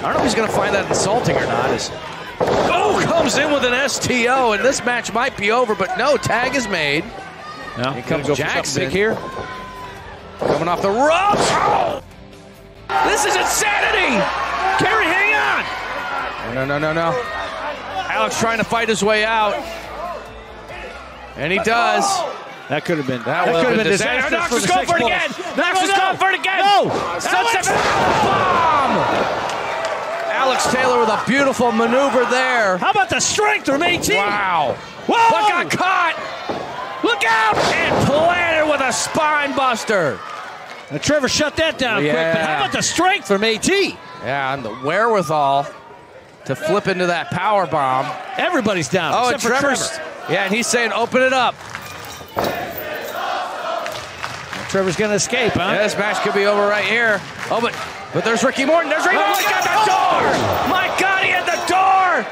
don't know if he's going to find that insulting or not. Comes in with an STO, and this match might be over, but no, tag is made. Now here comes Jackson here. Coming off the ropes. Oh! This is insanity! Gary, hang on! No. Alex trying to fight his way out. And he does. That could have been. That could have been disastrous. Knox is going for it again. Knox is going for it again. No! Bomb! Alex Taylor with a beautiful maneuver there. How about the strength from AT? Wow. Whoa! But got caught. Look out! And planted with a spine buster. And Trevor shut that down quick. But how about the strength from AT? Yeah, and the wherewithal to flip into that power bomb. Everybody's down. Oh, except for Trevor's. Trevor. Yeah, and he's saying, open it up. Trevor's going to escape, huh? Yeah, this match could be over right here. Oh, but there's Ricky Morton. There's Ricky Morton. Got the door. My God, he had the door.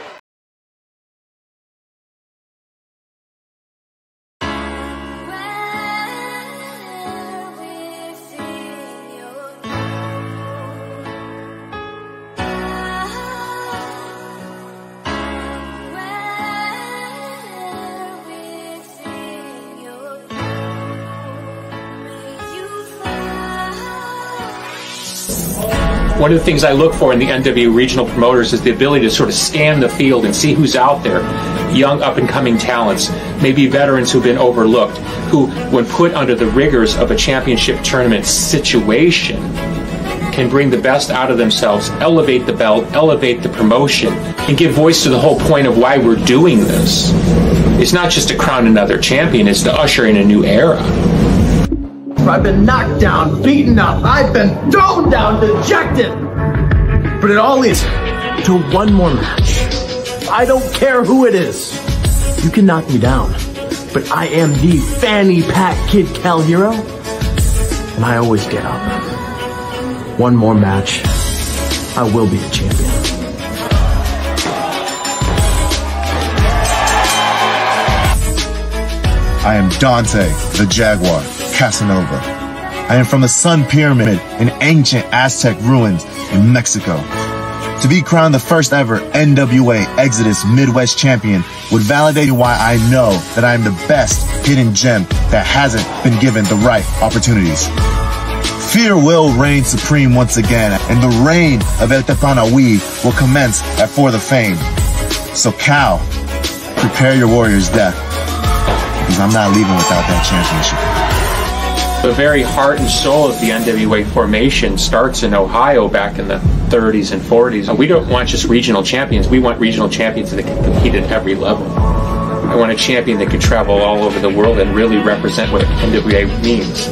One of the things I look for in the NWA regional promoters is the ability to sort of scan the field and see who's out there. Young up-and-coming talents, maybe veterans who've been overlooked, who, when put under the rigors of a championship tournament situation, can bring the best out of themselves, elevate the belt, elevate the promotion, and give voice to the whole point of why we're doing this. It's not just to crown another champion, it's to usher in a new era. I've been knocked down, beaten up, I've been thrown down, dejected. But it all leads to one more match. I don't care who it is. You can knock me down, but I am the fanny pack kid Kal Hero, and I always get up. One more match, I will be the champion. I am Dante, the Jaguar, Casanova. I am from the Sun Pyramid in ancient Aztec ruins in Mexico. To be crowned the first ever NWA Exodus Midwest Champion would validate why I know that I am the best hidden gem that hasn't been given the right opportunities. Fear will reign supreme once again, and the reign of El Tepanawi will commence at For the Fame. So Kal, prepare your warrior's death, because I'm not leaving without that championship. The very heart and soul of the NWA formation starts in Ohio back in the 30s and 40s. We don't want just regional champions. We want regional champions that can compete at every level. I want a champion that can travel all over the world and really represent what NWA means.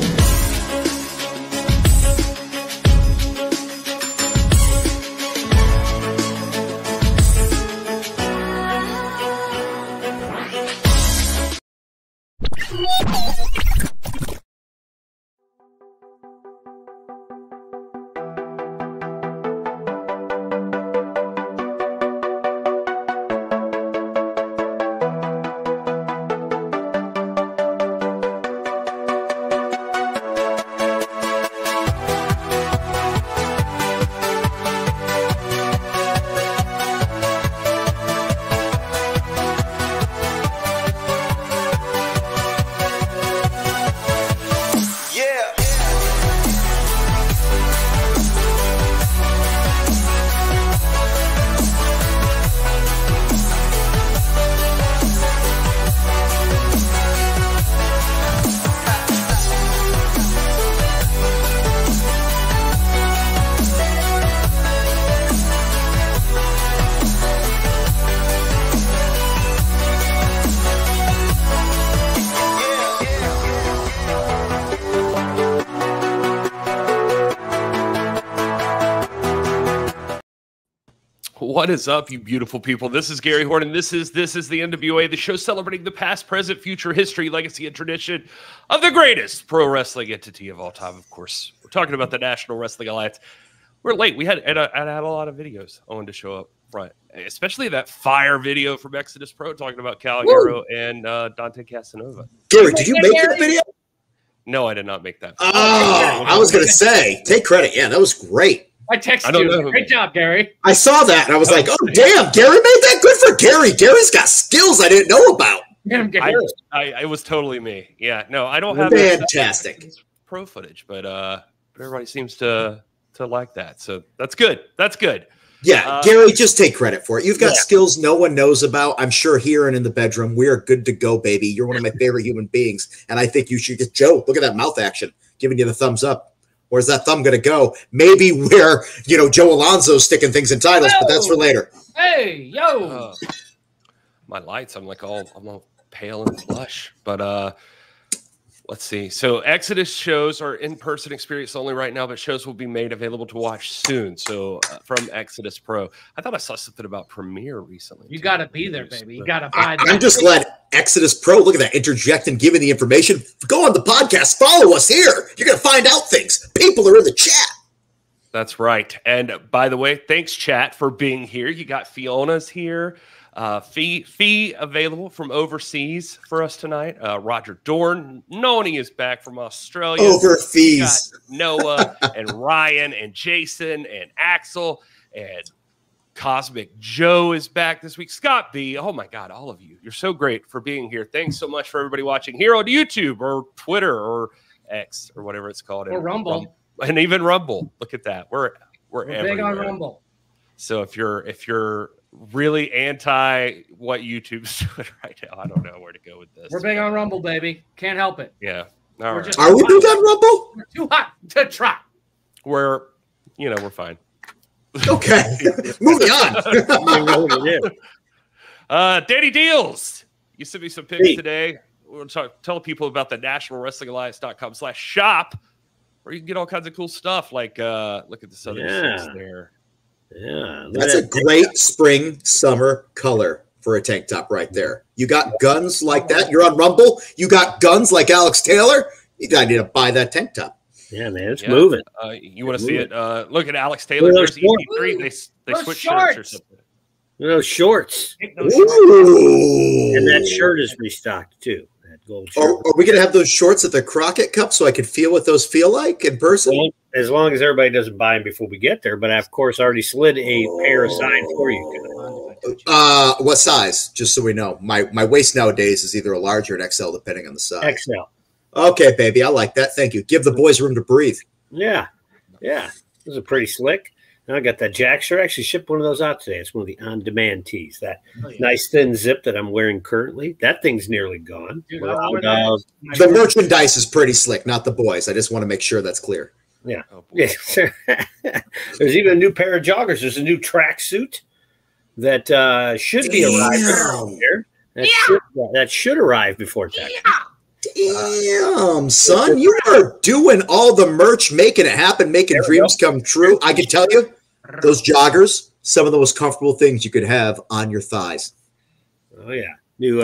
What is up, you beautiful people? This is Gary Horne, and this is the NWA, the show celebrating the past, present, future, history, legacy, and tradition of the greatest pro wrestling entity of all time. Of course, we're talking about the National Wrestling Alliance. We're late. We had a lot of videos I wanted to show up front, especially that fire video from Exodus Pro talking about Kal Hero and Dante Casanova. Gary, did you make that video? No, I did not make that. Oh, I was going to say, take credit. Yeah, that was great. I texted you. Great job, Gary. I saw that, and I was like, oh, damn, Gary made that. Good for Gary. Gary's got skills I didn't know about. It was totally me. Yeah, no, I don't have fantastic pro footage, but everybody seems to like that. So that's good. That's good. Yeah, Gary, just take credit for it. You've got skills no one knows about. I'm sure here and in the bedroom, we are good to go, baby. You're one of my favorite human beings, and I think you should get Joe. Look at that mouth action, giving you the thumbs up. Where's that thumb going to go? Maybe where, Joe Alonso's sticking things in titles, but that's for later. Hey, yo. My lights, I'm all pale and blush. But let's see. So Exodus shows are in-person experience only right now, but shows will be made available to watch soon. So from Exodus Pro. I thought I saw something about Premiere recently. You got to be there, baby. You got to buy that. I'm just glad Exodus Pro, look at that, interjecting, giving the information. Go on the podcast. Follow us here. You're going to find out things. People are in the chat. That's right. And by the way, thanks, chat, for being here. You got Fiona's here. Fee available from overseas for us tonight. Roger Dorn, Noni is back from Australia. Overseas. Noah and Ryan and Jason and Axel and Cosmic Joe is back this week. Scott B. Oh my God, all of you. You're so great for being here. Thanks so much for everybody watching here on YouTube or Twitter or X or whatever it's called. Or Rumble. And even Rumble. Look at that. We're big on Rumble. So if you're really anti what YouTube's doing right now, I don't know where to go with this. We're big on Rumble, baby. Can't help it. Yeah. Are we big on Rumble? We're too hot to try. We're fine. Okay. Moving on. Danny Dealz. You sent me some pics today. We'll tell people about the nationalwrestlingalliance.com/shop where you can get all kinds of cool stuff. Like look at the southern states there. Yeah, that's a great spring summer color for a tank top right there. You got guns like that. You're on Rumble. You got guns like Alex Taylor. You gotta need to buy that tank top. Yeah, man, it's moving. You want to see it? Look at Alex Taylor. There's EP3. They switch shirts or something. Those shorts. Ooh. And that shirt is restocked too. That gold shirt. Are we gonna have those shorts at the Crockett Cup so I can feel what those feel like in person? Well, as long as everybody doesn't buy them before we get there. But I, of course, already slid a pair aside for you. What size? Just so we know. My waist nowadays is either a large or an XL, depending on the size. XL. Okay, baby. I like that. Thank you. Give the boys room to breathe. Yeah. Yeah. Those are pretty slick. Now I got that Jack shirt. I actually shipped one of those out today. It's one of the on-demand tees. That nice thin zip that I'm wearing currently. That thing's nearly gone. Dude, the merchandise is pretty slick, not the boys. I just want to make sure that's clear. Yeah. Yeah. There's even a new pair of joggers. There's a new tracksuit that should be arriving here. That should arrive before tax. Damn, son, you are doing all the merch, making it happen, making dreams come true. I can tell you, those joggers, some of the most comfortable things you could have on your thighs. Oh, yeah. New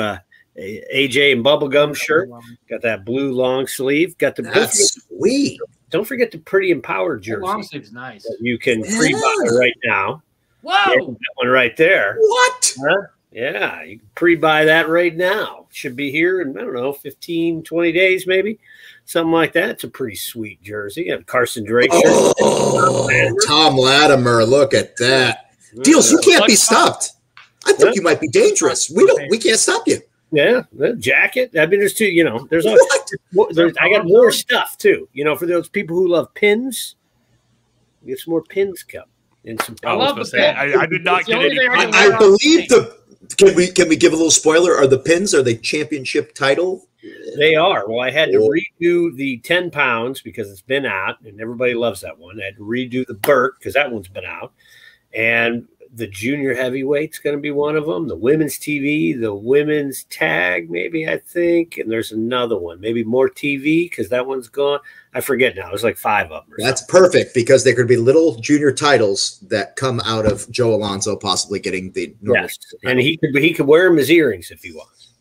AJ and Bubblegum shirt. Got that blue long sleeve. Got the sweet. Don't forget the Pretty Empowered jersey. The long sleeve's nice. You can pre-buy right now. Whoa. Yeah, that one right there. What? Huh? Yeah, you can pre-buy that right now. Should be here in, I don't know, 15, 20 days maybe. Something like that. It's a pretty sweet jersey. You have Carson Drake shirt. Oh, Tom Latimer, look at that. Dealz, you can't be stopped. I think you might be dangerous. We can't stop you. Yeah, the jacket. I mean, there's two, there's I got more stuff too. For those people who love pins, get some more pins coming. And some I love the pins. I did not get any. I believe Can we give a little spoiler? Are the pins, are they championship title? They are. Well, I had to redo the 10 pounds because it's been out and everybody loves that one. I had to redo the Burt because that one's been out. And the junior heavyweight's going to be one of them. The women's TV, the women's tag, maybe, I think. And there's another one, maybe more TV because that one's gone. I forget now. There's like 5 of them. That's perfect because there could be little junior titles that come out of Joe Alonso possibly getting the normal. Yes. And he could wear them as earrings if he wants.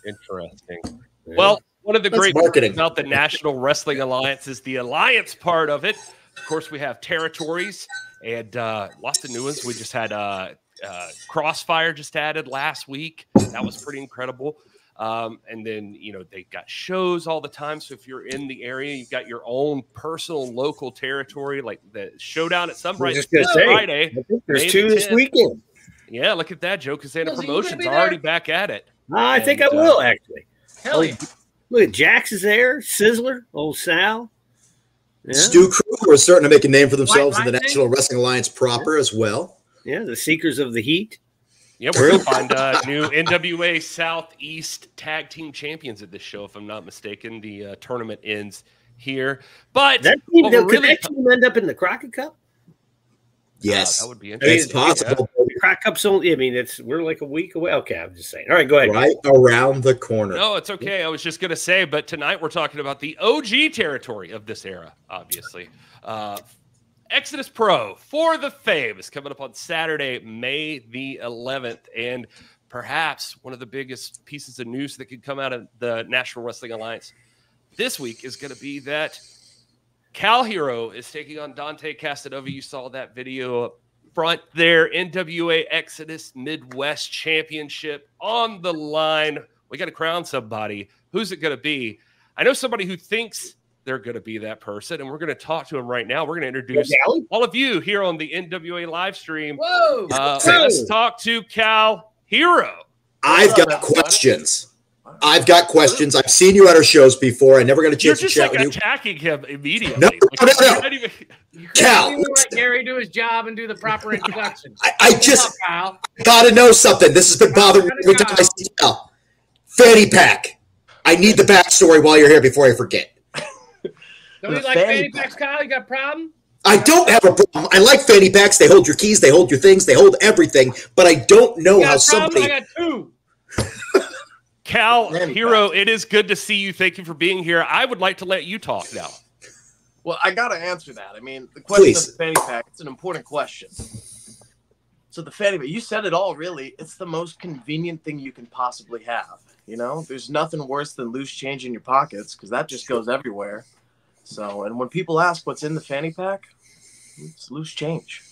Interesting. Yeah. Well, one of the great marketing about the National Wrestling Alliance is the alliance part of it. Of course, we have territories and lots of new ones. We just had Crossfire just added last week. That was pretty incredible. And then, they got shows all the time. So if you're in the area, you've got your own personal local territory, like the showdown at Sunbright this Friday. There's 2 this weekend. Yeah, look at that. Joe Casana Promotions already back at it. I think I will, actually. Hell yeah. Look at Jax is there. Sizzler, old Sal. Yeah. Stu Crew, who are starting to make a name for themselves in the National Wrestling Alliance proper as well. Yeah, the Seekers of the Heat. Yeah, we're going to find new NWA Southeast Tag Team Champions at this show, if I'm not mistaken. The tournament ends here. But that team, could that team end up in the Crockett Cup? Yes. That would be interesting. It's possible. Yeah. Crockett Cup's only, we're like a week away. Okay, I'm just saying. All right, go ahead. Right around the corner. No, it's okay. I was just going to say, but tonight we're talking about the OG territory of this era, obviously. Exodus Pro for the Fame is coming up on Saturday, May the 11th. And perhaps one of the biggest pieces of news that could come out of the National Wrestling Alliance this week is going to be that Kal Hero is taking on Dante Casanova. You saw that video up front there. NWA Exodus Midwest Championship on the line. We got to crown somebody. Who's it going to be? I know somebody who thinks they're going to be that person, and we're going to talk to him right now. We're going to introduce all of you here on the NWA Livestream. Whoa! Let's talk to Kal Hero. I've got questions. I've seen you at our shows before. I never got a chance to chat with you. You're just attacking him immediately. No. Cal, let Gary do his job and do the proper introduction. I just got to know something. This has been bothering me every time I see Cal. Fanny pack. I need the backstory while you're here before I forget. Don't you like fanny packs, Kyle? You got a problem? I don't have a problem. I like fanny packs. They hold your keys. They hold your things. They hold everything. But I don't know how somebody. I got 2. Kal Hero, it is good to see you. Thank you for being here. I would like to let you talk now. Well, I got to answer that. I mean, the question of the fanny pack, it's an important question. So the fanny pack, you said it all, really. It's the most convenient thing you can possibly have. There's nothing worse than loose change in your pockets because that just goes everywhere. So, and when people ask what's in the fanny pack, it's loose change.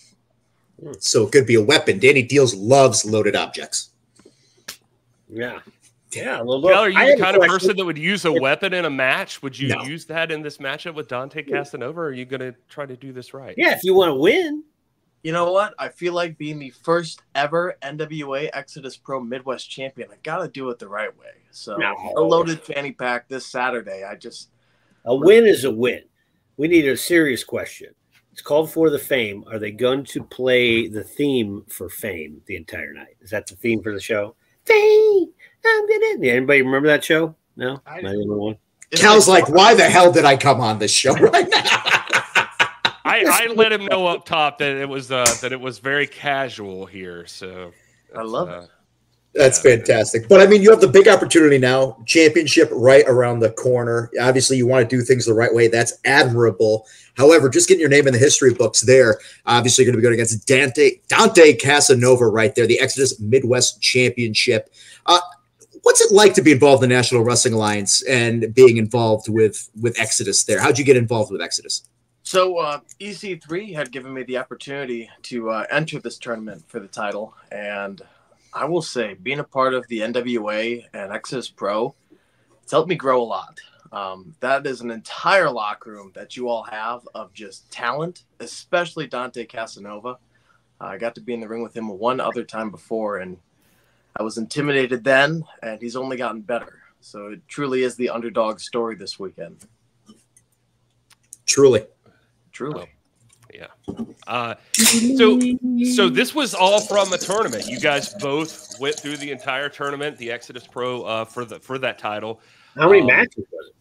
So it could be a weapon. Danny Dealz loves loaded objects. Yeah. Yeah. Kal, are you the kind of person that would use a weapon in a match? Would you use that in this matchup with Dante Casanova, or are you going to try to do this right? Yeah, if you want to win. You know what? I feel like being the first ever NWA Exodus Pro Midwest champion, I got to do it the right way. So a loaded fanny pack this Saturday. A win is a win. We need a serious question. It's called For the Fame. Are they going to play the theme for Fame the entire night? Is that the theme for the show? Fame. Anybody remember that show? No? Not even one. Cal's like, why the hell did I come on this show right now? I let him know up top that it was very casual here. So I love it. That's fantastic. But I mean, you have the big opportunity now, championship right around the corner. Obviously, you want to do things the right way. That's admirable. However, just getting your name in the history books there, obviously you're going to be going against Dante Casanova right there, the Exodus Midwest Championship. What's it like to be involved in the National Wrestling Alliance and being involved with Exodus there? How'd you get involved with Exodus? So EC3 had given me the opportunity to enter this tournament for the title, and I will say being a part of the NWA and Exodus Pro, it's helped me grow a lot. That is an entire locker room that you all have of just talent, especially Dante Casanova. I got to be in the ring with him one other time before, and I was intimidated then, and he's only gotten better. So it truly is the underdog story this weekend. Truly. Yeah. So this was all from a tournament. You guys both went through the entire tournament, the Exodus Pro for that title. How many matches was it?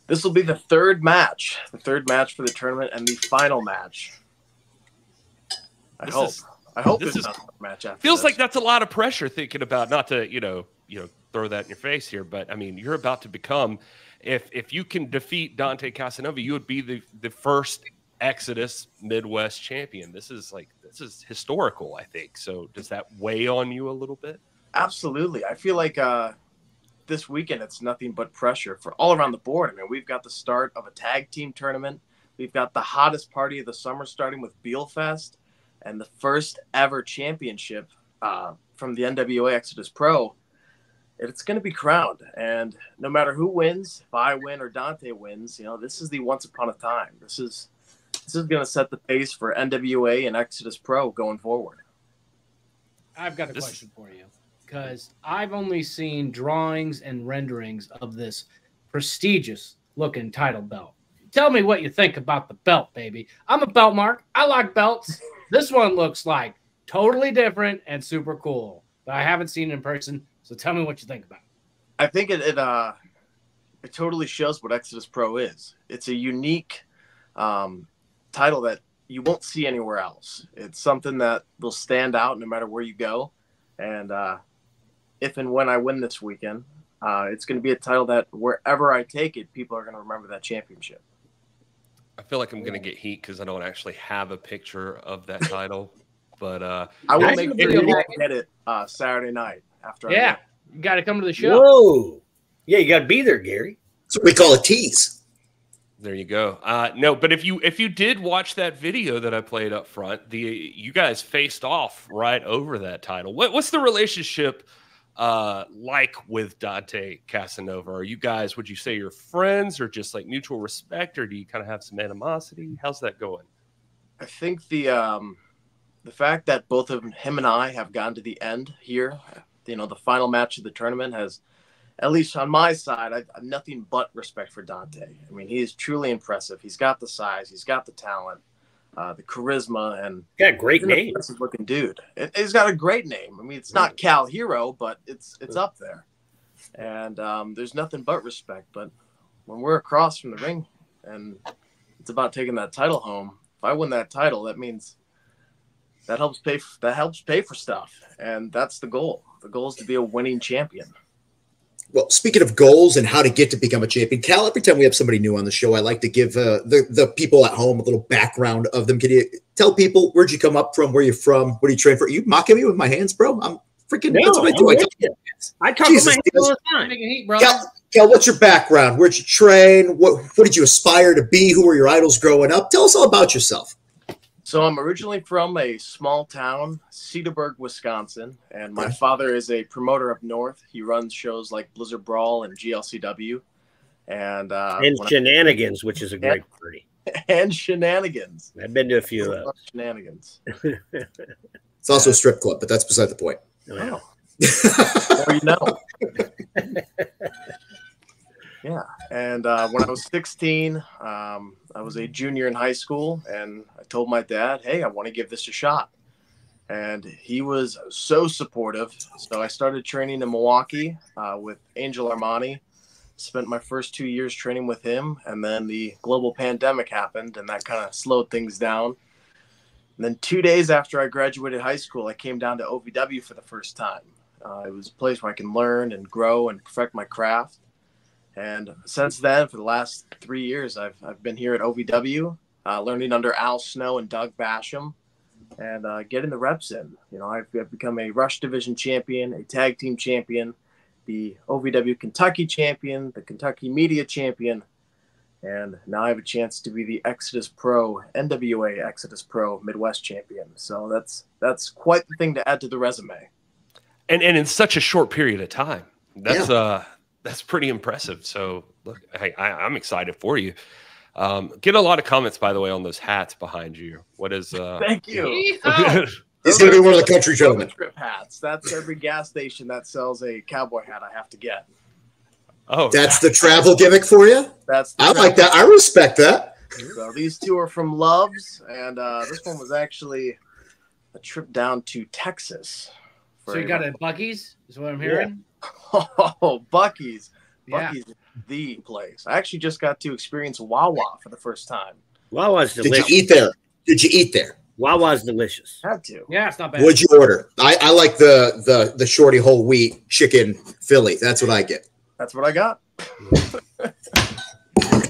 This will be the third match for the tournament and the final match. I hope there's not a match after feels this. like that's a lot of pressure thinking about, not to throw that in your face here, but I mean, you're about to become, if you can defeat Dante Casanova, you would be the first Exodus Midwest champion. This is historical, I think. So does that weigh on you a little bit? Absolutely. I feel like this weekend it's nothing but pressure for all around the board. I mean, we've got the start of a tag team tournament. We've got the hottest party of the summer starting with Beelfest, and the first ever championship from the NWA Exodus Pro. it's going to be crowned. And no matter who wins, if I win or Dante wins, you know, this is the once upon a time. This is going to set the pace for NWA and Exodus Pro going forward. I've got a question for you, because I've only seen drawings and renderings of this prestigious looking title belt. Tell me what you think about the belt, baby. I'm a belt mark. I like belts. This one looks like totally different and super cool, but I haven't seen it in person. So tell me what you think about it. I think it totally shows what Exodus Pro is. It's a unique title that you won't see anywhere else. It's something that will stand out no matter where you go. And if and when I win this weekend, it's going to be a title that wherever I take it, people are going to remember that championship. I feel like I'm going to get heat because I don't actually have a picture of that title. But I will make sure you get it Saturday night after. Yeah, you got to come to the show. Whoa. Yeah, you got to be there, Gary. That's what we call a tease. There you go. No, but if you did watch that video that I played up front, you guys faced off right over that title. What's the relationship like with Dante Casanova? Are you guys, would you say you're friends or just like mutual respect, or do you kind of have some animosity? How's that going? I think the fact that both of him and I have gone to the end here, you know, the final match of the tournament has, at least on my side, I have nothing but respect for Dante. I mean, he is truly impressive. He's got the size, he's got the talent, the charisma, and yeah, great name. Impressive looking dude. He's got a great name. I mean, it's not Kal Hero, but it's up there. And there's nothing but respect. But when we're across from the ring and it's about taking that title home, if I win that title, that means that helps pay for stuff, and that's the goal. The goal is to be a winning champion. Well, speaking of goals and how to get to become a champion, Kal, every time we have somebody new on the show, I like to give the people at home a little background of them. Can you tell people, where'd you come up from? Where you from? What do you train for? Are you mocking me with my hands, bro? I'm freaking. No, that's what I do. I talk with my hands all the time. Heat, bro. Kal, what's your background? Where'd you train? What did you aspire to be? Who were your idols growing up? Tell us all about yourself. So I'm originally from a small town, Cedarburg, Wisconsin, and my father is a promoter up north. He runs shows like Blizzard Brawl and GLCW, and Shenanigans, which is a great party. And Shenanigans. I've been to a few of those. Shenanigans. It's also a strip club, but that's beside the point. Oh. Well, you know. Yeah, and when I was 16, I was a junior in high school, and I told my dad, hey, I want to give this a shot. And he was so supportive. So I started training in Milwaukee with Angel Armani. Spent my first 2 years training with him, and then the global pandemic happened, and that kind of slowed things down. And then 2 days after I graduated high school, I came down to OVW for the first time. It was a place where I can learn and grow and perfect my craft. And since then, for the last 3 years, I've been here at OVW, learning under Al Snow and Doug Basham, and getting the reps in. You know, I've become a Rush Division champion, a tag team champion, the OVW Kentucky champion, the Kentucky Media champion, and now I have a chance to be the Exodus Pro, NWA Exodus Pro Midwest champion. So that's quite the thing to add to the resume. And in such a short period of time. That's pretty impressive. So look, I'm excited for you. Get a lot of comments, by the way, on those hats behind you. What is thank you. He's gonna be one of the country gentlemen. Trip hats. That's every gas station that sells a cowboy hat I have to get. Oh, that's the travel gimmick for you? I like that. I respect that. So these two are from Love's, and this one was actually a trip down to Texas. So you got it at Buc-ee's, is what I'm hearing? Oh, Buc-ee's. Buc-ee's is the place. I actually just got to experience Wawa for the first time. Wawa's delicious. Did you eat there? Wawa's delicious. Had to. Yeah, it's not bad. What'd you order? I like the shorty whole wheat chicken Philly. That's what I get. That's what I got.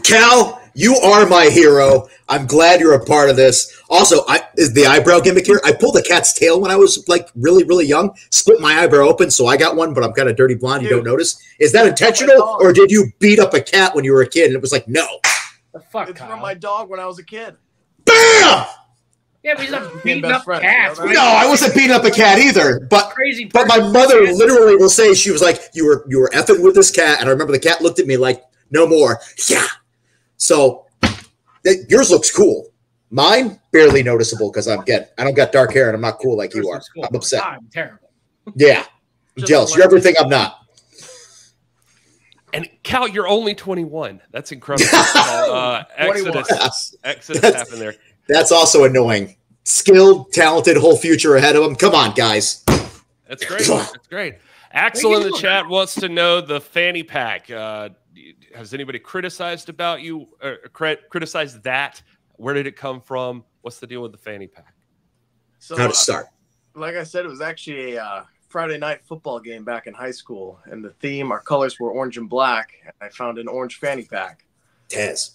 Kal, you are my hero. I'm glad you're a part of this. Also, is the eyebrow gimmick here? I pulled a cat's tail when I was like really, really young. Split my eyebrow open, so I got one, but I'm kind of dirty blonde. You don't notice. Is that intentional, or did you beat up a cat when you were a kid? And it was like, no. The fuck, it's Kyle? from my dog when I was a kid. Bam! Yeah, but he's not beating up friends, cats. you know No, I wasn't beating up a cat either. But Crazy but my person. mother literally will say, she was like, you were effing with this cat, and I remember the cat looked at me like, no more. Yeah. So yours looks cool. Mine barely noticeable because I don't got dark hair and I'm not cool like you are. I'm upset. I'm terrible. Yeah, I'm jealous. You're everything I'm not. And Cal, you're only 21. That's incredible. Exodus happened there. That's also annoying. Skilled, talented, whole future ahead of him. Come on, guys. That's great. That's great. Axel in the chat wants to know the fanny pack. Has anybody criticized about you? Criticized that? Where did it come from? What's the deal with the fanny pack? So, How'd it start? Like I said, it was actually a Friday night football game back in high school, and the theme, our colors were orange and black. And I found an orange fanny pack. Taz.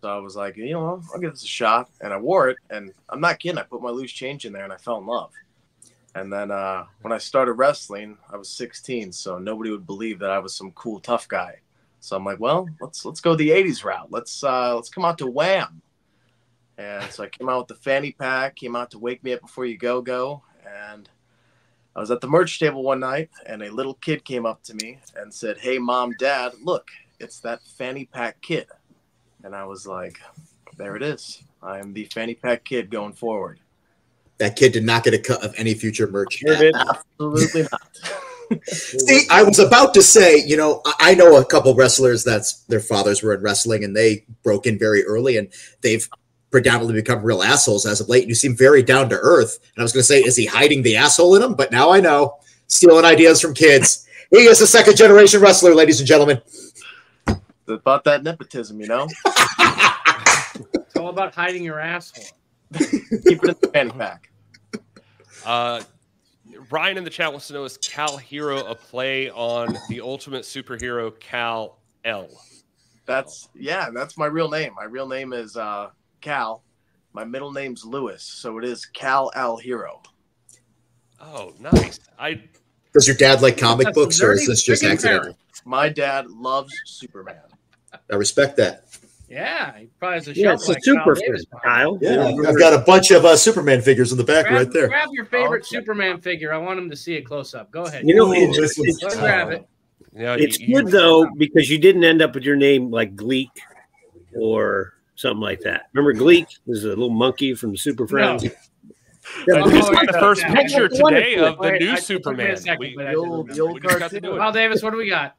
So I was like, you know, I'll give this a shot. And I wore it, and I'm not kidding. I put my loose change in there, and I fell in love. And then when I started wrestling, I was 16, so nobody would believe that I was some cool, tough guy. So I'm like, well, let's go the 80s route. Let's come out to Wham! And so I came out with the fanny pack, came out to Wake Me Up Before You Go. And I was at the merch table one night, and a little kid came up to me and said, hey, Mom, Dad, look, it's that fanny pack kid. And I was like, there it is. I am the fanny pack kid going forward. That kid did not get a cut of any future merch. Absolutely not. See, I was about to say, you know, I know a couple wrestlers that's their fathers were in wrestling and they broke in very early and they've predominantly become real assholes as of late. You seem very down to earth. And I was going to say, is he hiding the asshole in him? But now I know. Stealing ideas from kids. He is a second generation wrestler, ladies and gentlemen. It's about that nepotism, you know? It's all about hiding your asshole. Keep it in the fanny pack. Ryan in the chat wants to know, is Kal Hero a play on the ultimate superhero Kal L? That's my real name. My real name is Kal. My middle name's Lewis, so it is Kal Hero. Oh, nice. Does your dad like comic books, or is this just accidental? My dad loves Superman. I respect that. Yeah, he probably has a Yeah, shelf it's a like super Davis fan, Kyle. Yeah, I've got a bunch of Superman figures in the back right there. Grab your favorite Superman figure. I want him to see it close up. Go ahead. You know, Let's grab it. Yeah, it's good though because you didn't end up with your name like Gleek or something like that. Remember Gleek was a little monkey from Super Friends. I just got the first picture today of the new I Superman. The old Well, Davis, what do we got?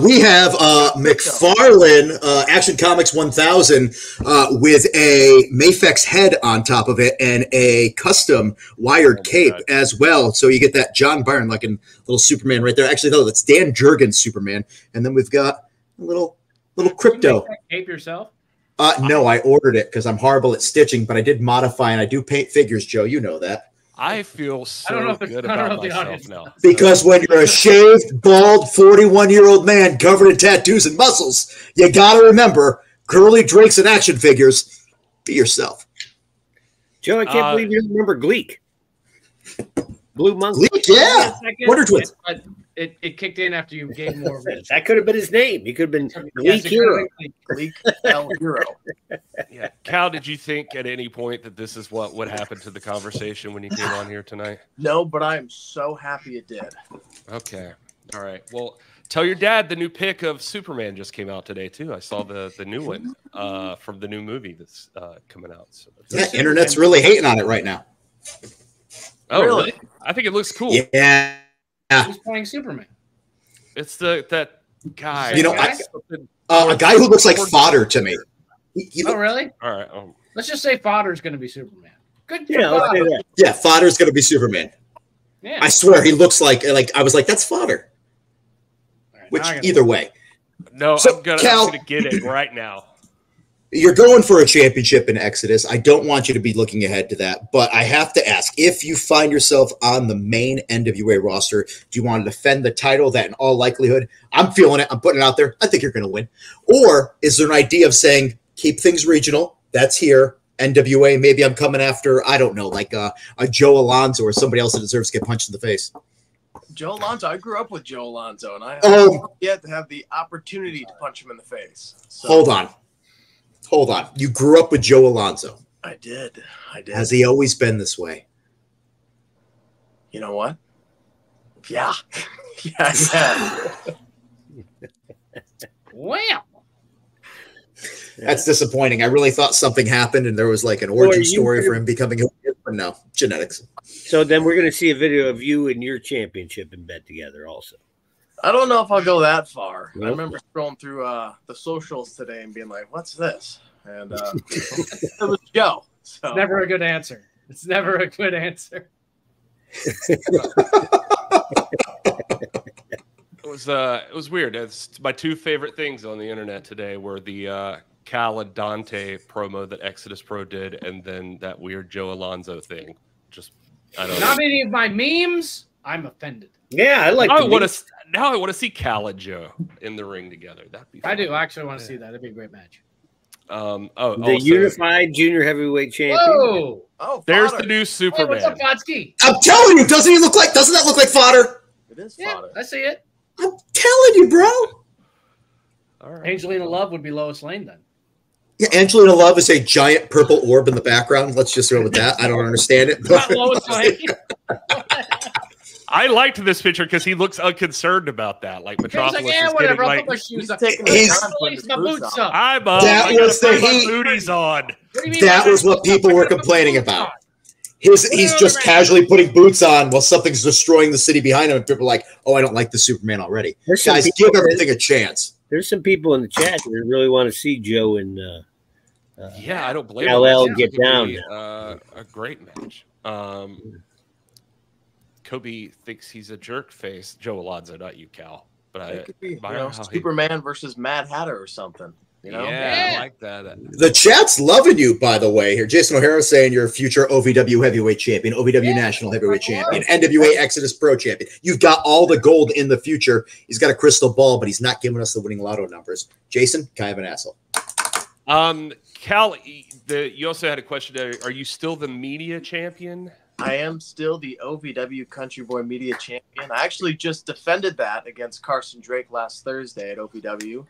We have McFarlane Action Comics 1000 with a Mafex head on top of it and a custom wired cape as well. So you get that John Byrne looking little Superman right there. Actually, no, that's Dan Jurgens Superman. And then we've got a little crypto. Did you make that cape yourself? No, I ordered it because I'm horrible at stitching, but I did modify and I do paint figures, Joe. You know that. I feel so good about myself now. Because when you're a shaved, bald, 41-year-old man covered in tattoos and muscles, you got to remember, curly drinks and action figures, be yourself. Joe, I can't believe you remember Gleek. Blue Monkey. Gleek, yeah. Wonder Twins. It kicked in after you gave more of it. That could have been his name. He could have been Gleek Hero. Gleek Hero. Yeah. Cal, did you think at any point that this is what would happen to the conversation when you came on here tonight? No, but I am so happy it did. Okay. All right. Well, tell your dad the new pick of Superman just came out today, too. I saw the new one from the new movie that's coming out. So yeah, internet's really hating on it right now. Oh, really? I think it looks cool. Yeah. Who's playing Superman? It's that guy. You know, a guy who looks like fodder to me. Oh, really? All right. Let's just say Fodder's going to be Superman. Good. Yeah, let's say that. Yeah, Fodder's going to be Superman. Yeah. I swear he looks like I was like, that's Fodder. Right, which either way. No, so, I'm gonna get it right now. You're going for a championship in Exodus. I don't want you to be looking ahead to that, but I have to ask, if you find yourself on the main NWA roster, do you want to defend the title that in all likelihood, I'm feeling it, I'm putting it out there, I think you're going to win? Or is there an idea of saying, keep things regional, that's here, NWA, maybe I'm coming after, I don't know, like a Joe Alonzo or somebody else that deserves to get punched in the face? Joe Alonzo, I grew up with Joe Alonzo, and I have yet to have the opportunity to punch him in the face. So. Hold on. You grew up with Joe Alonzo. I did. Has he always been this way? You know what? Yeah. Yeah. Well, that's disappointing. I really thought something happened and there was like an origin story for him becoming who he is, but no, genetics. So then we're going to see a video of you and your championship in bed together also. I don't know if I'll go that far. Nope. I remember scrolling through the socials today and being like, what's this? And it was Joe. So. Never a good answer. It's never a good answer. It was weird. It's my two favorite things on the internet today were the Kal and Dante promo that Exodus Pro did, and then that weird Joe Alonzo thing. Just I don't know. Not any of my memes. I'm offended. Yeah, I like. Now I want to see Kal and Joe in the ring together. That'd be fun. I do. I actually want to see that. It'd be a great match. The unified junior heavyweight champion. Whoa! Oh, there's the new Superman. Hey, what's up, Potsky? I'm telling you, doesn't that look like fodder? It is fodder. I see it. I'm telling you, bro. All right. Angelina Love would be Lois Lane then. Yeah, Angelina Love is a giant purple orb in the background. Let's just go with that. I don't understand it. Not Lois Lane. I liked this picture because he looks unconcerned about that. Like Metropolis like, yeah, is whatever. getting I'll put my shoes up. He's my boots up. I'm that I was gotta the put my heat. booties on. That was what people were complaining about. He's just casually putting boots on while something's destroying the city behind him, and people are like, "Oh, I don't like the Superman already." Guys, give everything a chance. There's some people in the chat that really want to see Joe and yeah, I don't blame LL him. get down. A great match. Kobe thinks he's a jerk face. Joe Alonzo, not you, Cal. But it could be, Superman versus Mad Hatter or something. You know? Yeah, I like that. The chat's loving you, by the way. Here, Jason O'Hara saying you're a future OVW heavyweight champion, OVW national heavyweight champion, NWA Exodus Pro champion. You've got all the gold in the future. He's got a crystal ball, but he's not giving us the winning lotto numbers. Jason, kind of an asshole. Cal, you also had a question there. Are you still the media champion? I am still the OVW Country Boy Media Champion. I actually just defended that against Carson Drake last Thursday at OVW.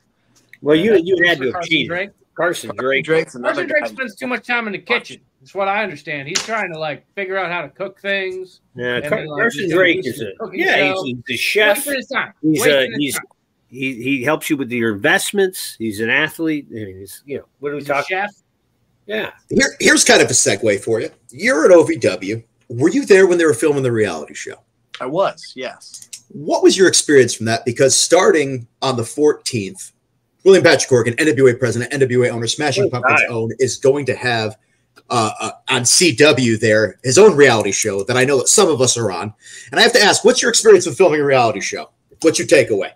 Well, you had to have cheated. Carson Drake. Carson Drake spends too much time in the kitchen. That's what I understand. He's trying to like figure out how to cook things. Yeah, Carson Drake is he's a chef. He helps you with your investments. He's an athlete. He's, what are we talking? Chef. Yeah. Here's kind of a segue for you. You're at OVW. Were you there when they were filming the reality show? I was, yes. What was your experience from that? Because starting on the 14th, William Patrick Corgan, NWA president, NWA owner, Smashing Pumpkins own, is going to have on CW there his own reality show that I know that some of us are on. And I have to ask, what's your experience with filming a reality show? What's your takeaway?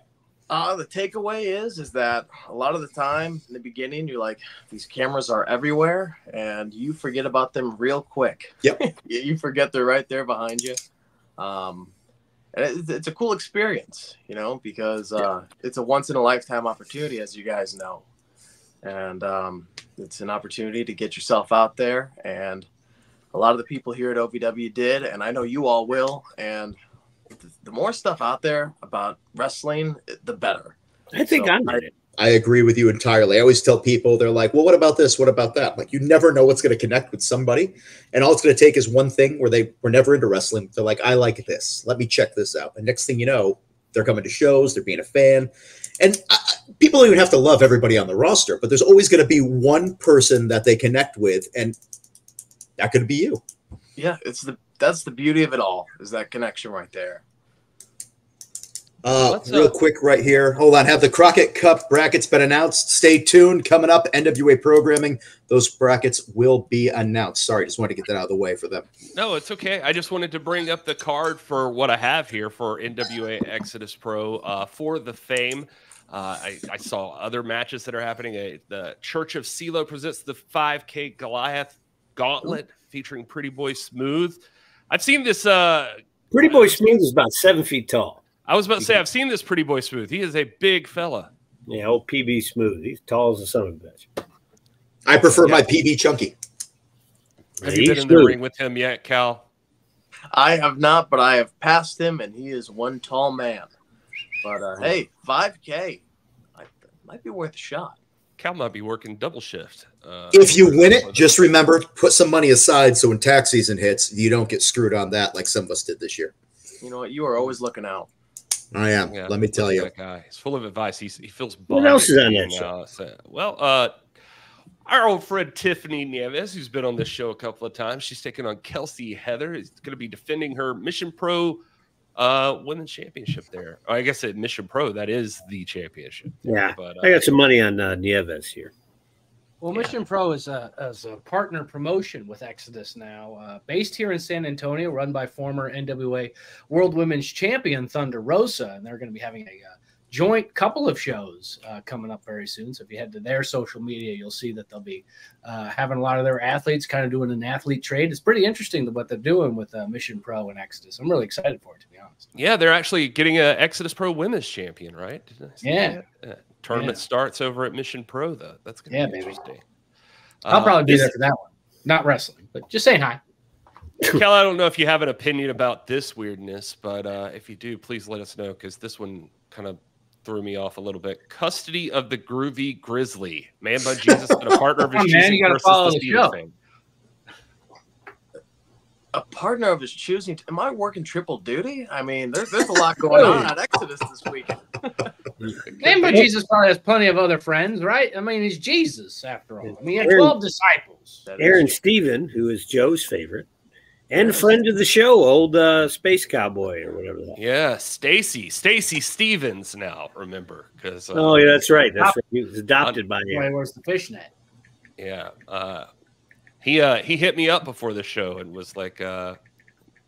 The takeaway is that a lot of the time in the beginning, you're like, these cameras are everywhere, and you forget about them real quick. Yep. You forget they're right there behind you. And it's a cool experience, because it's a once-in-a-lifetime opportunity, as you guys know. And it's an opportunity to get yourself out there. And a lot of the people here at OVW did, and I know you all will. And the more stuff out there about wrestling, the better. I think I agree with you entirely. I always tell people, they're like, well, what about this? What about that? Like, you never know what's going to connect with somebody. And all it's going to take is one thing where they were never into wrestling. They're like, I like this. Let me check this out. And next thing you know, they're coming to shows. They're being a fan. And people don't even have to love everybody on the roster, but there's always going to be one person that they connect with. And that could be you. Yeah, that's the beauty of it all, is that connection right there. Real quick right here. Hold on. Have the Crockett Cup brackets been announced? Stay tuned. Coming up, NWA programming. Those brackets will be announced. Sorry, just wanted to get that out of the way for them. No, it's okay. I just wanted to bring up the card for what I have here for NWA Exodus Pro for the Fame. I saw other matches that are happening. The Church of CeeLo presents the 5K Goliath Gauntlet featuring Pretty Boy Smooth. I've seen this. Pretty Boy Smooth is about 7 feet tall. I was about to say, I've seen this Pretty Boy Smooth. He is a big fella. Yeah, old PB Smooth. He's tall as a son of a bitch. I prefer my PB Chunky. Have you been in the ring with him yet, Cal? I have not, but I have passed him, and he is one tall man. But, hey, 5K might be worth a shot. Cal might be working double shift. If you win it, just remember, put some money aside so when tax season hits, you don't get screwed on that like some of us did this year. You know what? You are always looking out. I am. Yeah, let me tell you. That guy. He's full of advice. He feels What else is on that show? So, well, our old friend Tiffany Nieves, who's been on this show a couple of times, she's taking on Kelsey Heather. Is going to be defending her Mission Pro women's championship there. I guess at Mission Pro, that is the championship. Yeah, but I got some money on Nieves here. Well, Mission Pro is a partner promotion with Exodus now, based here in San Antonio, run by former NWA World Women's Champion Thunder Rosa, and they're going to be having a joint couple of shows coming up very soon. So if you head to their social media, you'll see that they'll be having a lot of their athletes kind of doing an athlete trade. It's pretty interesting what they're doing with Mission Pro and Exodus. I'm really excited for it, to be honest. Yeah, they're actually getting a Exodus Pro Women's Champion, right? Yeah. Tournament starts over at Mission Pro, though. That's going to be interesting. I'll probably be there for that one. Not wrestling, but just saying hi. Cal, I don't know if you have an opinion about this weirdness, but if you do, please let us know, because this one kind of threw me off a little bit. Custody of the Groovy Grizzly. Man by Jesus and a partner of his choosing. You got to follow the show. A partner of his choosing. Am I working triple duty? I mean, there's a lot going on at Exodus this weekend. Man by Jesus probably has plenty of other friends, right? I mean, he's Jesus after all. I mean, he had 12 disciples. Aaron Steven, who is Joe's favorite, and a friend of the show, old Space Cowboy or whatever that. Yeah, Stacy Stevens now, remember. Because oh, yeah, that's right. That's right. He was adopted by him. He wears the fishnet. Yeah. He hit me up before the show and was like,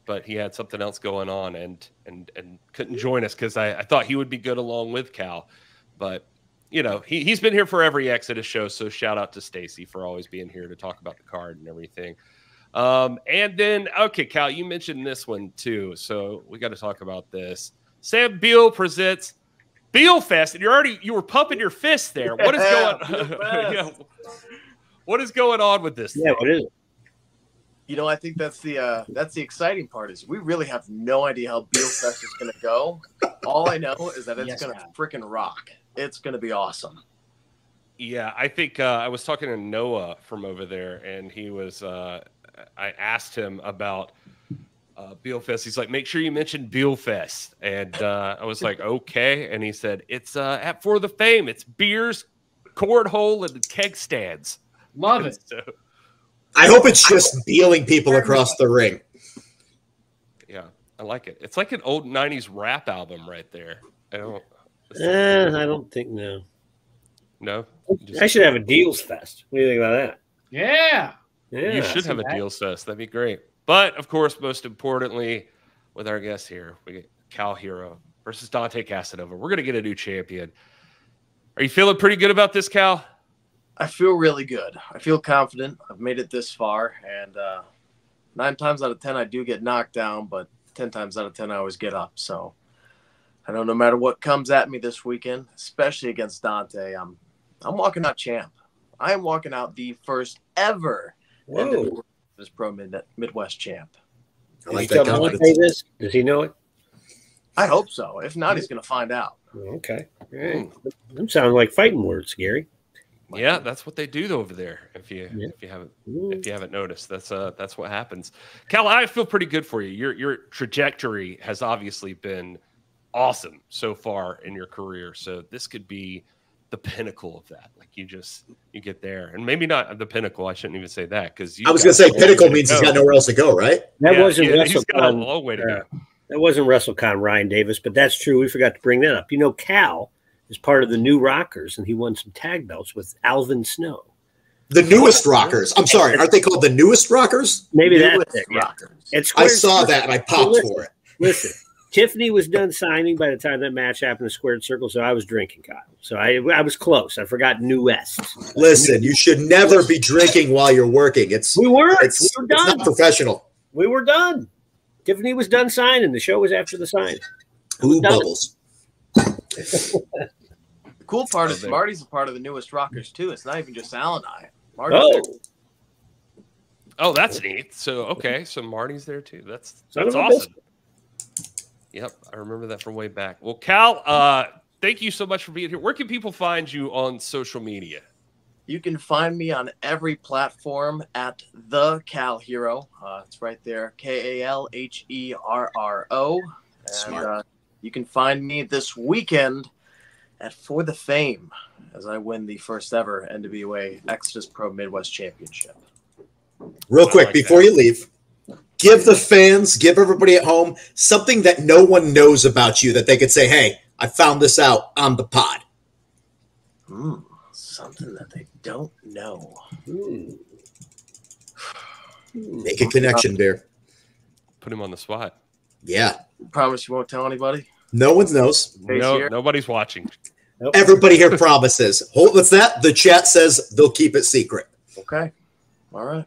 but he had something else going on and couldn't join us because I thought he would be good along with Cal. But, you know, he's been here for every Exodus show, so shout out to Stacy for always being here to talk about the card and everything. And then, okay, Cal, you mentioned this one too, so we got to talk about this. Sam Beal presents Beal Fest, and you were pumping your fist there. What is going? What is going on with this? Yeah, what is it? You know, I think that's the exciting part is we really have no idea how Beal Fest is going to go. All I know is that it's going to freaking rock. It's going to be awesome. Yeah, I think I was talking to Noah from over there, and he was. I asked him about Beal Fest. He's like, make sure you mention Beal Fest, and I was like, okay. And he said it's at For the Fame. It's beers, cornhole, and keg stands. Love it. So, I hope it's just beeling people across the ring. Yeah, I like it. It's like an old 90s rap album right there. I don't think no. No? I should have a Dealz Fest. What do you think about that? Yeah. You should have a Dealz Fest. That'd be great. But, of course, most importantly, with our guest here, we get Kal Hero versus Dante Casanova. We're going to get a new champion. Are you feeling pretty good about this, Cal? I feel really good. I feel confident. I've made it this far, and 9 times out of 10 I do get knocked down, but 10 times out of 10 I always get up. So I know no matter what comes at me this weekend, especially against Dante, I'm walking out champ. I am walking out the first ever NWA Pro Midwest champ. I like that confidence. Does he know it? I hope so. If not, he's going to find out. Okay. Right. Them sound like fighting words, Gary. Yeah, that's what they do over there. If you haven't noticed, that's what happens. Cal, I feel pretty good for you. Your trajectory has obviously been awesome so far in your career. So this could be the pinnacle of that. Like you get there, and maybe not the pinnacle. I shouldn't even say that because I was going to say pinnacle means he's got nowhere else to go, right? That wasn't WrestleCon. He's got a long way to go. That wasn't WrestleCon, Ryan Davis, but that's true. We forgot to bring that up. You know, Cal is part of the New Rockers, and he won some tag belts with Alvin Snow. The newest Rockers. I'm sorry, aren't they called the newest Rockers? Maybe that's it. Rockers. I saw that and I popped for it. Listen, Tiffany was done signing by the time that match happened in Squared Circle, so I was drinking, Kyle. So I was close. I forgot New West. Listen, you should never be drinking while you're working. We were done. It's not professional. We were done. Tiffany was done signing. The show was after the sign. Ooh, bubbles. The cool part is Marty's a part of the newest Rockers too. It's not even just Al and I. Marty's Oh, that's neat. So okay, so Marty's there too. That's awesome. Yep, I remember that from way back. Well, Cal, thank you so much for being here. Where can people find you on social media? You can find me on every platform at the Kal Hero. It's right there, KALHERRO. And you can find me this weekend at For the Fame as I win the first ever NWA Exodus Pro Midwest Championship. Real quick, before you leave, give the fans, give everybody at home something that no one knows about you that they could say, hey, I found this out on the pod. Something that they don't know. Make a connection, Bear. Put him on the spot. Yeah. Promise you won't tell anybody? No one knows. No, nobody's watching. Nope. Everybody here promises. What's that? The chat says they'll keep it secret. Okay. All right.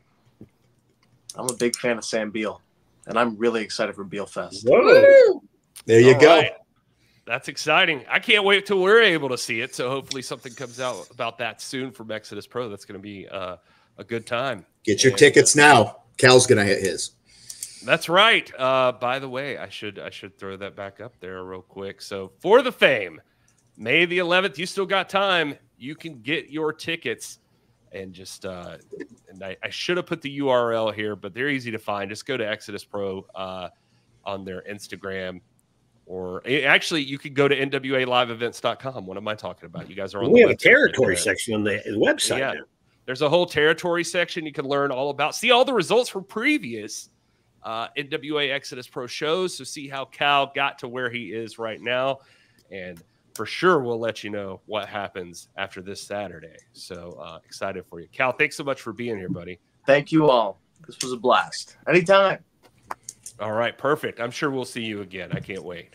I'm a big fan of Sam Beal, and I'm really excited for Beal Fest. Whoa. There you go. Right. That's exciting. I can't wait till we're able to see it. So hopefully something comes out about that soon from Exodus Pro. That's going to be a good time. Get your tickets now. Cal's going to hit his. That's right. By the way, I should throw that back up there real quick. So For the Fame, May the 11th, you still got time. You can get your tickets and just and I should have put the URL here, but they're easy to find. Just go to Exodus Pro on their Instagram, or actually you could go to NWALiveEvents.com. What am I talking about? You guys are on. We the have a territory section on the website. Yeah, now. There's a whole territory section you can learn all about. See all the results from previous NWA Exodus Pro shows. So see how Kal got to where he is right now, and for sure we'll let you know what happens after this Saturday. So excited for you, Kal. Thanks so much for being here, buddy. Thank you all. This was a blast. Anytime. All right, perfect. I'm sure we'll see you again. I can't wait.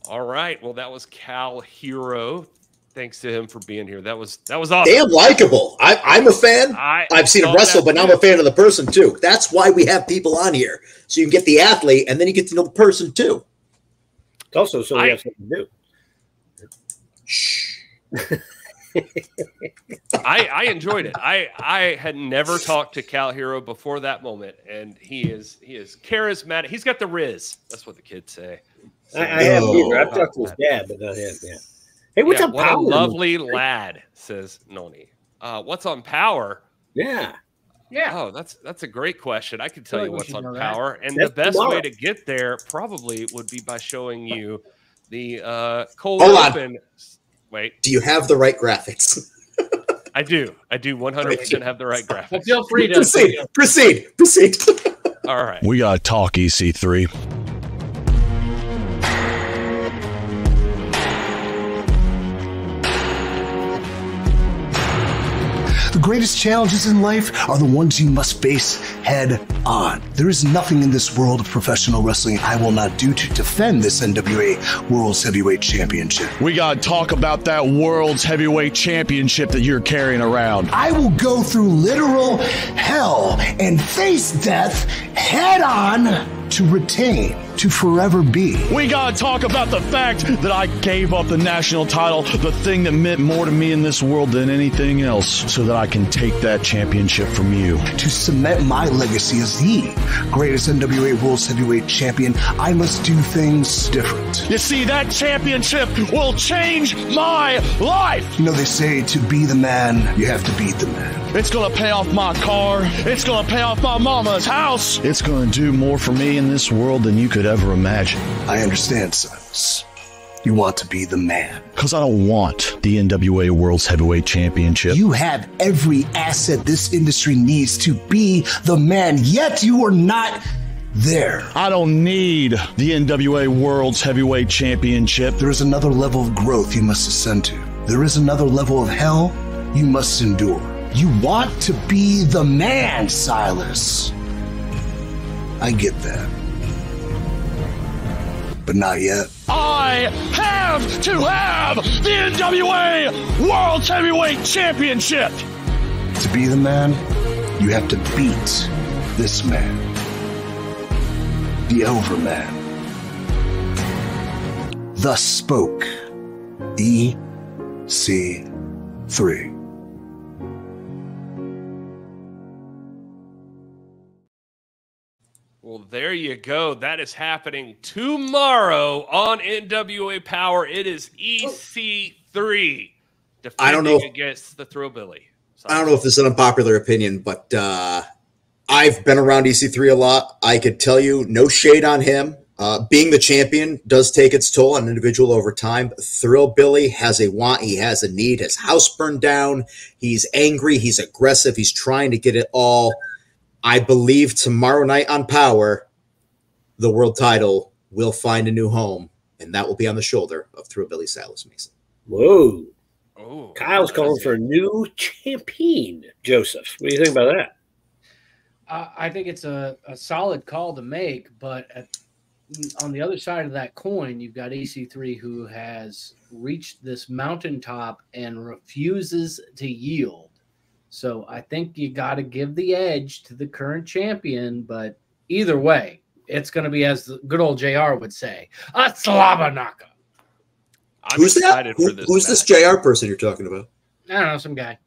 All right. Well, that was Kal Hero. Thanks to him for being here. That was awesome. Damn likable. I'm a fan. I've seen him wrestle, but now I'm a fan of the person too. That's why we have people on here. So you can get the athlete and then you get to know the person too. Also, so we have something to do. Shh. I enjoyed it. I had never talked to Kal Hero before that moment, and he is charismatic. He's got the Riz. That's what the kids say. So, I haven't either. I've talked to his dad, but not him. Yeah. Hey, what's on what Power? A lovely lad, says Noni. What's on Power? Yeah. Oh, that's a great question. I can tell you what's on Power, and That's the best tomorrow. way to get there probably would be by showing you the cold Hold on. open. Wait, Do you have the right graphics? I do 100% have the right graphics. Feel free to Proceed. All right. We got to talk, EC3. The greatest challenges in life are the ones you must face head on. There is nothing in this world of professional wrestling I will not do to defend this NWA World's Heavyweight Championship. We got to talk about that World's Heavyweight Championship that you're carrying around. I will go through literal hell and face death head on to retain, to forever be. We got to talk about the fact that I gave up the national title, the thing that meant more to me in this world than anything else, so that I can take that championship from you. To cement my legacy as the greatest NWA World's Heavyweight Champion, I must do things different. You see, that championship will change my life. You know, they say to be the man, you have to beat the man. It's going to pay off my car. It's going to pay off my mama's house. It's going to do more for me in this world than you could ever imagine. I understand, Silas. You want to be the man. Because I don't want the NWA World's Heavyweight Championship. You have every asset this industry needs to be the man, yet you are not there. I don't need the NWA World's Heavyweight Championship. There is another level of growth you must ascend to. There is another level of hell you must endure. You want to be the man, Silas. I get that. But not yet. I have to have the NWA World's Heavyweight Championship. To be the man, you have to beat this man. The Overman. Thus spoke EC3. Well, there you go. That is happening tomorrow on NWA Power. It is EC3. I don't know against the Thrillbilly. I don't know if this is an unpopular opinion, but I've been around EC3 a lot. I could tell you, no shade on him. Being the champion does take its toll on an individual over time. Thrillbilly has a want, he has a need. His house burned down. He's angry. He's aggressive. He's trying to get it all. I believe tomorrow night on Power, the world title will find a new home, and that will be on the shoulder of Thrillbilly Silas Mason. Whoa. Oh, Kyle's calling for a new champion. Joseph, what do you think about that? I think it's a solid call to make, but on the other side of that coin, you've got EC3 who has reached this mountaintop and refuses to yield. So I think you got to give the edge to the current champion, but either way, it's going to be, as the good old JR would say, a Slabanaka. Who's that? Who's this JR person you're talking about? I don't know, some guy.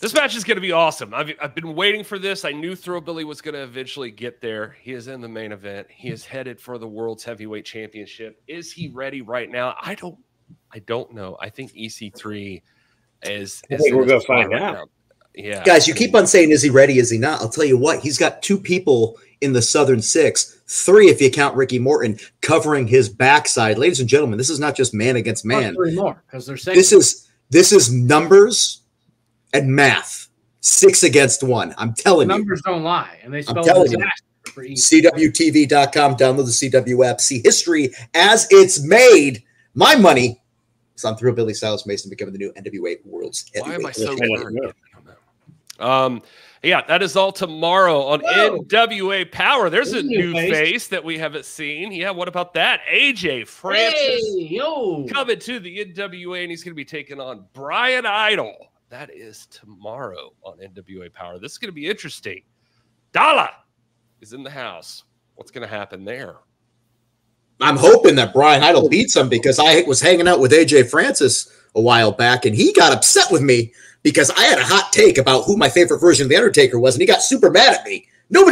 This match is going to be awesome. I've been waiting for this. I knew Thrillbilly was going to eventually get there. He is in the main event. He is headed for the World's Heavyweight Championship. Is he ready right now? I don't know. I think EC3 is. I think we're going to find out. Yeah, guys, you keep on saying, is he ready? Is he not? I'll tell you what, he's got 2 people in the Southern Six, 3 if you count Ricky Morton, covering his backside. Ladies and gentlemen, this is not just man against man. 3 more, because they're 6. This is numbers and math. 6 against 1. I'm telling you. Numbers don't lie, and they spell disaster for CWTV.com. Download the CW app. See history as it's made. My money is on Thrillbilly Silas Mason becoming the new NWA World's Heavyweight. Why am I so worried? Yeah, that is all tomorrow on NWA Power. There's a new face that we haven't seen. Yeah, what about that? AJ Francis coming to the NWA, and he's going to be taking on Brian Idol. That is tomorrow on NWA Power. This is going to be interesting. Dala is in the house. What's going to happen there? I'm hoping that Brian Idol beats him, because I was hanging out with AJ Francis a while back, and he got upset with me because I had a hot take about who my favorite version of The Undertaker was, and he got super mad at me